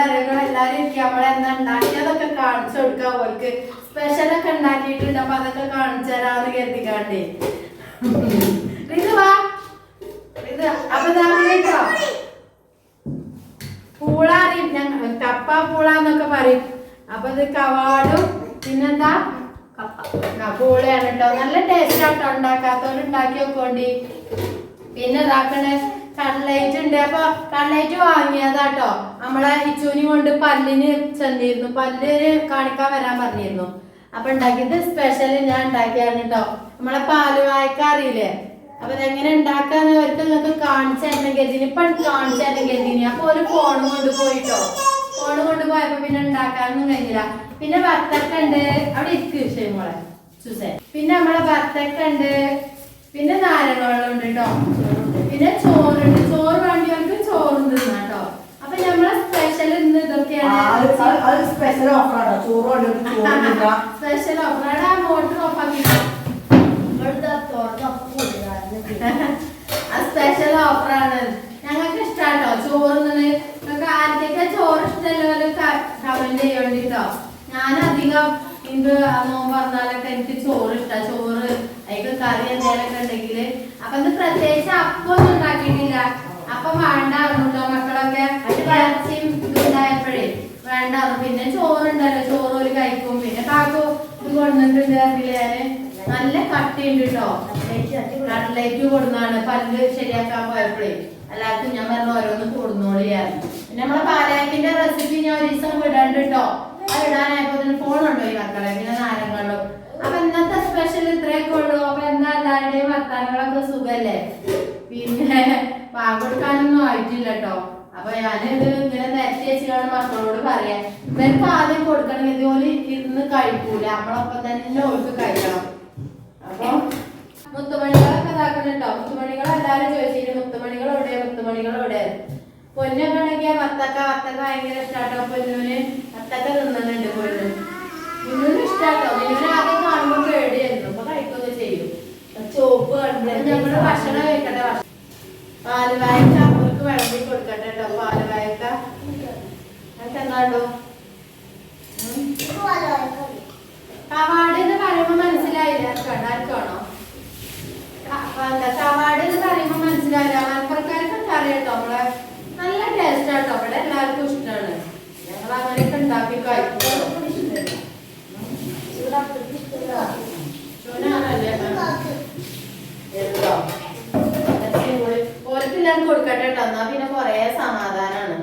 അറിയുമ്പോൾ എല്ലാവരും ഇരിക്കുക നമ്മളെന്താ ഉണ്ടാക്കിയതൊക്കെ കാണിച്ചു കൊടുക്കാം. ഓർക്ക് സ്പെഷ്യലൊക്കെ ഉണ്ടാക്കിയിട്ടുണ്ട്. അപ്പൊ അതൊക്കെ കാണിച്ചു തരാമെന്ന് കരുതിക്കാണ്ടേ. ഇത് വാ ഇത് അപ്പൊ കേട്ടോ പൂള അറിയും ഞങ്ങൾ കപ്പ പൂള എന്നൊക്കെ പറയും. അപ്പൊ ഇത് കവാടും പിന്നെന്താ പൂളയാണ് കേട്ടോ. നല്ല ടേസ്റ്റ് ആട്ടോ. ഉണ്ടാക്കാത്തവര് ഉണ്ടാക്കി വെക്കോണ്ടി. പിന്നെ ഇതാക്കണേ കട്ലൈറ്റ് ഉണ്ട്. അപ്പൊ കട്ലൈറ്റ് വാങ്ങിയതാട്ടോ. നമ്മളെ ഇച്ചൂനി കൊണ്ട് പല്ലിന് ചെന്നിരുന്നു. പല്ലിന് കാണിക്കാൻ വരാൻ പറഞ്ഞിരുന്നു. അപ്പൊ ഉണ്ടാക്കിയത് സ്പെഷ്യൽ ഞാൻ ഉണ്ടാക്കിയാണ് കേട്ടോ. നമ്മളെ പാലുവായ്ക്ക അറിയില്ലേ? അപ്പൊ ഇതെങ്ങനെ ഉണ്ടാക്കാന്ന് അവർക്ക് നിങ്ങൾക്ക് കാണിച്ചു തരണം ഗതിന്. ഇപ്പൊ കാണിച്ചു തരണം ഗതിന്. അപ്പൊ ഒരു ഫോൺ കൊണ്ടുപോയിട്ടോ. ഫോൺ കൊണ്ടുപോയപ്പോ പിന്നെ ഉണ്ടാക്കാനൊന്നും കഴിഞ്ഞില്ല. പിന്നെ വത്തക്ക ഉണ്ട്. അവിടെ ഇരിക്കും വിഷയം മോളെ ചൂസേ. പിന്നെ നമ്മളെ വത്തക്ക ഉണ്ട്. പിന്നെ നാരങ്ങ വെള്ളം ഉണ്ട് കേട്ടോ. പിന്നെ ചോറുണ്ട്. ചോറ് വേണ്ടിയവർക്ക് ചോറും തിന്നാട്ടോ. അപ്പൊ നമ്മളെ സ്പെഷ്യൽ ഇന്ന് ഇതൊക്കെയാണ്. സ്പെഷ്യൽ ഓഫറാണ്. സ്പെഷ്യൽ ഓഫറാണ്. ആ മോട്ടർ ഓഫാക്കി സ്പെഷ്യൽ ഓഫറാണ്. ഞങ്ങൾക്ക് ഇഷ്ടാട്ടോ ചോറ്. നിങ്ങൾക്ക് ആർക്കൊക്കെ ചോറ് ഇഷ്ടമല്ലോ കമന്റ് ചെയ്യണ്ടിട്ടോ. ഞാനധികം ഇത് നോമ്പ് പറഞ്ഞാലൊക്കെ എനിക്ക് ചോറ് ഇഷ്ട. ചോറ് അതിക്ക് കറി എന്തെങ്കിലുമൊക്കെ ഉണ്ടെങ്കില്. അപ്പൊ ഇത് പ്രത്യേകിച്ച് അപ്പൊന്നും ഉണ്ടാക്കിയിട്ടില്ല. അപ്പം വേണ്ടായിരുന്നുട്ടോ മക്കളൊക്കെ. ഇറച്ചിയും ഇതുണ്ടായപ്പോഴേ വേണ്ടായിരുന്നു. പിന്നെ ചോറുണ്ടല്ലോ, ചോറ് ഒരു കഴിക്കും. പിന്നെ കാക്കു ഇത് കൊണ്ടുവന്നിട്ടുണ്ട് അതില് ഞാന് നല്ല കട്ടിയുണ്ട് കേട്ടോ. കട്ട്ലേറ്റ് കൊടുന്നാണ് പല്ല് ശരിയാക്കാൻ പോയപ്പോഴേ എല്ലാവർക്കും ഞാൻ പറഞ്ഞ ഓരോന്ന് കൊടുന്നോളിയായിരുന്നു. പിന്നെ നമ്മളെ പാലാക്കിന്റെ റെസിപ്പി ഞാൻ ഒരു ദിവസം വിടണ്ട് കേട്ടോ. അത് ഇടാനായപ്പോ ഫോൺ ഉണ്ടോ ഈ മക്കളെ. പിന്നെ നാരങ്ങളും. അപ്പൊ ഇന്നത്തെ സ്പെഷ്യൽ ഇത്രയൊക്കെ ഉള്ളൂ. അപ്പൊ എന്താ എല്ലാവരുടെയും വർത്താനങ്ങളൊക്കെ സുഖല്ലേ? പിന്നെ കൊടുക്കാനൊന്നും ആയിട്ടില്ല കേട്ടോ. അപ്പൊ ഞാനിത് ഇങ്ങനെ നിരത്തി വെച്ചാണ് മക്കളോട് പറയാൻ. ഇവർക്ക് ആദ്യം കൊടുക്കണമെങ്കിൽ ഇതുപോലെ ഇരുന്ന് കഴിക്കൂല. നമ്മളൊപ്പം തന്നെ ഓർക്ക് കഴിക്കണം. അപ്പൊ മുത്തുമണികളൊക്കെ ഇതാക്കണം കേട്ടോ. മുത്തുമണികൾ എല്ലാരും ചോദിച്ചിട്ട് മുത്തുമണികളോടെ മുത്തുമണികളോടെ. പൊന്നൊക്കെ ഉണ്ടെങ്കിൽ വത്തക്ക ഭയങ്കര ഇഷ്ടാട്ടോ. പൊന്നൂന് വത്തക്ക തിന്നുന്നുണ്ട്. പൊന്നൂന് ഇഷ്ടാട്ടോ. പൊന്നൂന് ആദ്യം കാണുമ്പോൾ പേടിയായിരുന്നു. അപ്പൊ കഴിക്കുകയൊക്കെ ചെയ്യും. ചോപ്പ് നമ്മള് ഭക്ഷണം കഴിക്കട്ടെ. പാലുവായക്ക അവർക്ക് വിളമ്പി കൊടുക്കട്ടെ കേട്ടോ. പാലുവായക്ക അതൊക്കെ എന്താണ്ടോ കവാട് എന്ന് പറയുമ്പോ മനസ്സിലായില്ല. ആർക്കാണോ കവാട് എന്ന് പറയുമ്പോ മനസ്സിലായില്ല. മലപ്പുറക്കാർക്കൊക്കെ അറിയാട്ടോ. നമ്മളെ നല്ല ടേസ്റ്റ് ആട്ടോ. അവിടെ എല്ലാവർക്കും ഇഷ്ടമാണ്. ഞങ്ങൾ അങ്ങനെയൊക്കെ ഉണ്ടാക്കി കഴിക്കും. ഓർക്കെല്ലാരും കൊടുക്കട്ടെ കേട്ടോ. എന്നാ പിന്നെ കൊറേ സമാധാനാണ്.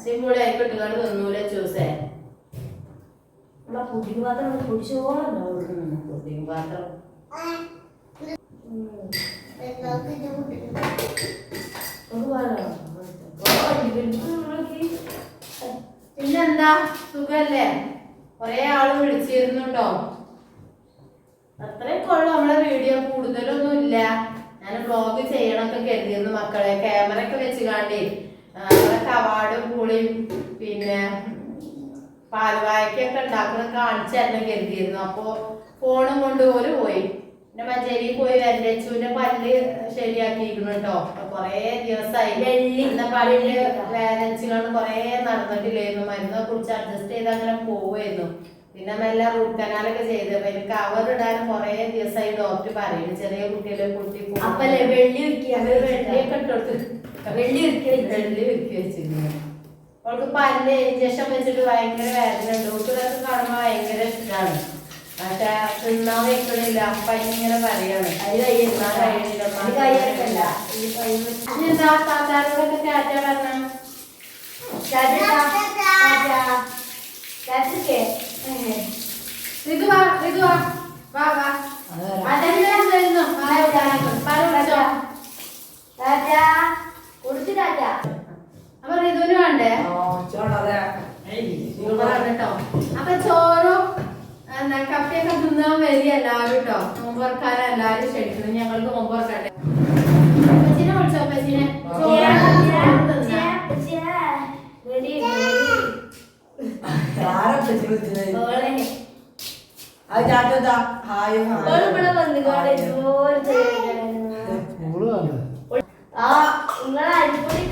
സിമ്പിളായി കിട്ടുകാട് തിന്നൂല ചൂസേ. പുതിയ പാത്രം പുതിയ പാത്രം പിന്നെന്താ സുഖല്ലേ? കൊറേ ആള് വിളിച്ചിരുന്നു കേട്ടോ. അത്രയൊക്കെ ഉള്ളു നമ്മളെ വീഡിയോ. കൂടുതലൊന്നും ഇല്ല. ഞാൻ വ്ളോഗ് ചെയ്യണൊക്കെ കരുതിയിരുന്നു മക്കളെ. ക്യാമറ ഒക്കെ വെച്ച് കാണ്ടേ നമ്മളെ കവാടും പൂളിയും പിന്നെ പാൽവായ്ക്കൊക്കെ ഉണ്ടാക്കുന്ന കാണിച്ചു തന്നെ കരുതിയിരുന്നു. അപ്പൊ ഫോണും കൊണ്ട് പോയി. പിന്നെ മഞ്ചേരി പോയി വെല്ലച്ചൂന്റെ പല്ല് ശരിയാക്കിയിരിക്കുന്നു കേട്ടോ. കൊറേ ദിവസമായി. പല്ല് വേദനിച്ചുകൊണ്ട് കൊറേ നടന്നിട്ടില്ലായിരുന്നു. മരുന്നൊക്കെ കുറിച്ച് അഡ്ജസ്റ്റ് ചെയ്ത് അങ്ങനെ പോവായിരുന്നു. പിന്നെ മെല്ലെ റൂട്ട് കനാലൊക്കെ ചെയ്ത് പിന്നെ കവർ ഇടാൻ കൊറേ ദിവസമായി ഡോക്ടർ പറയുന്നു. ചെറിയ കുട്ടികളെ കുട്ടി വെള്ളിയൊക്കെ ഇട്ടോട്ട് വെള്ളി ഒരുക്കി വെച്ചിരുന്നു. അവൾക്ക് പല്ല് ഇഞ്ചക്ഷൻ വെച്ചിട്ട് ഭയങ്കര വേദന ഉണ്ട്. കുട്ടികളൊക്കെ കാണുമ്പോൾ ഭയങ്കര ഇഷ്ടമാണ്. പക്ഷെ തിന്നാൻ വെക്കണില്ല. അപ്പ ഇങ്ങനെ പറയാണ് എന്താ താത്താരോടൊക്കെ ടാറ്റ പറഞ്ഞ അപ്പൊ ഋതുവിന് വേണ്ടേ? കേട്ടോ. അപ്പൊ ചോറും എന്താ കപ്പയൊക്കെ തിന്നാൻ വരിക എല്ലാവരും കേട്ടോ. നോമ്പുറക്കാരെ എല്ലാവരും ക്ഷണിക്കുന്നു. ഞങ്ങൾക്ക് നോമ്പുറക്കട്ടെ. പച്ചിനെ വിളിച്ചോ. പച്ചിനെ നിങ്ങളെ അരിപ്പൊടി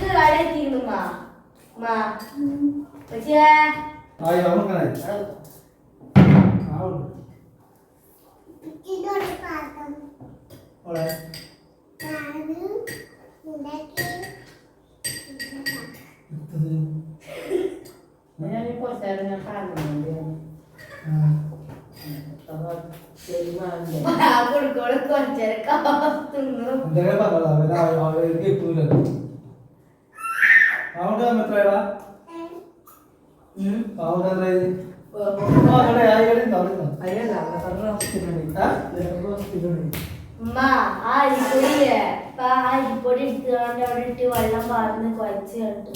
അരിപ്പൊടി എടുത്തുകൊണ്ട് അവിടെ ഇട്ട് വെള്ളം പാർന്ന് കുഴച്ച് കണ്ടു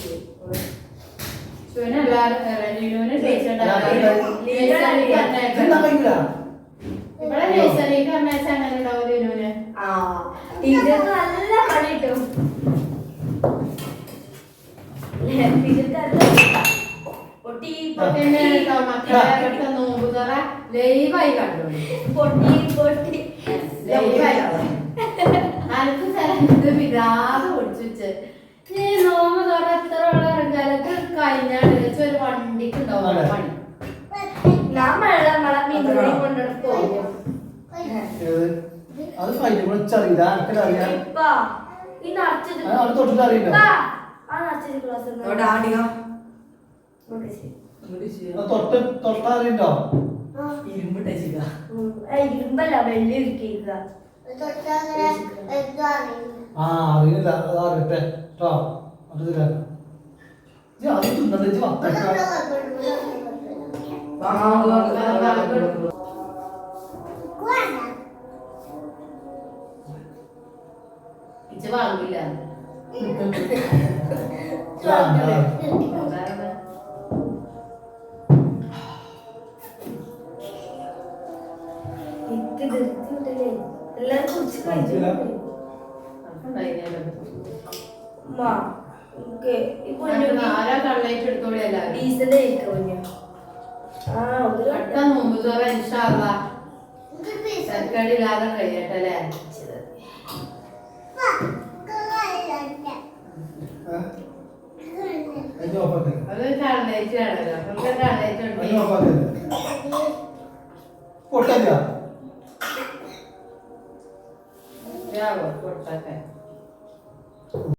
നല്ല പണി കിട്ടും ലൈവായി കണ്ടു പൊട്ടി പൊട്ടി അനക്ക് സ്ഥലത്ത് വിടാതെ പൊടിച്ചു നോമ്പ് തുറ എത്ര വെള്ളം ഇറങ്ങാലൊക്കെ കഴിഞ്ഞാൽ ഒരു വണ്ടിക്ക് ഉണ്ടാവും പണി ഞാൻ വെള്ളം മീൻ കൊണ്ടെടുത്തു അത് ചെറിയ ഈ നിറച്ചത് തൊട്ടറിയണ്ടോ ഇരുമ്പല്ല വെള്ളി ഇരിക്കുക അറിയില്ല അതറിയട്ടെ കേട്ടോ അത് തിന്നത് ഇച്ച് വാങ്ങില്ല എല്ലാരും കുറിച്ച് കഴിച്ചു ആരാ കള്ളേറ്റ് എടുത്തോളി എല്ലാവരും ഡീസൽ മുമ്പ് ചോറ ഇൻഷാല്ലാ തരക്കേടില്ലാതെ കഴിയട്ടല്ലേ അത് കള്ളേറ്റ് ആണല്ലോ നമുക്ക് കള്ളേറ്റ്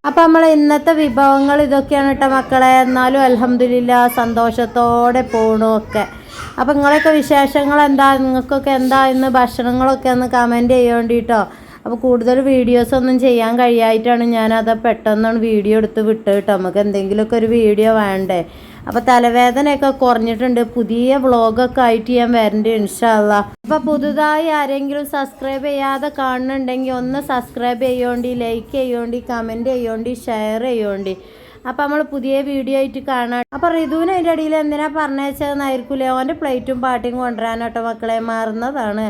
അപ്പം നമ്മൾ ഇന്നത്തെ വിഭവങ്ങൾ ഇതൊക്കെയാണ് കേട്ടോ മക്കളെ. എന്നാലും അൽഹംദുലില്ലാ സന്തോഷത്തോടെ പോണു ഒക്കെ. അപ്പം നിങ്ങളൊക്കെ വിശേഷങ്ങൾ എന്താ, നിങ്ങൾക്കൊക്കെ എന്താ ഇന്ന് ഭക്ഷണങ്ങളൊക്കെ ഒന്ന് കമൻറ്റ് ചെയ്യേണ്ടിട്ടോ. അപ്പോൾ കൂടുതൽ വീഡിയോസൊന്നും ചെയ്യാൻ കഴിയായിട്ടാണ് ഞാനത് പെട്ടെന്നാണ് വീഡിയോ എടുത്ത് വിട്ട് കേട്ടോ. നമുക്ക് എന്തെങ്കിലുമൊക്കെ ഒരു വീഡിയോ വേണ്ടേ. അപ്പോൾ തലവേദനയൊക്കെ കുറഞ്ഞിട്ടുണ്ട്. പുതിയ വ്ളോഗൊക്കെ ആയിട്ട് ഞാൻ വരണ്ട് ഇൻഷാ അല്ലാ. അപ്പോൾ പുതുതായി ആരെങ്കിലും സബ്സ്ക്രൈബ് ചെയ്യാതെ കാണുന്നുണ്ടെങ്കിൽ ഒന്ന് സബ്സ്ക്രൈബ് ചെയ്യോണ്ടി, ലൈക്ക് ചെയ്യോണ്ടി, കമൻറ്റ് ചെയ്യോണ്ടി, ഷെയർ ചെയ്യോണ്ടി. അപ്പോൾ നമ്മൾ പുതിയ വീഡിയോ ആയിട്ട് കാണാം. അപ്പോൾ റിതുവിന് അതിൻ്റെ ഇടയിൽ എന്തിനാ പറഞ്ഞേച്ചതെന്നായിരിക്കില്ലേ, ഓൻ്റെ പ്ലേറ്റും പാട്ടിയും കൊണ്ടുവരാനോട്ടോ മക്കളെ, മറന്നതാണ്.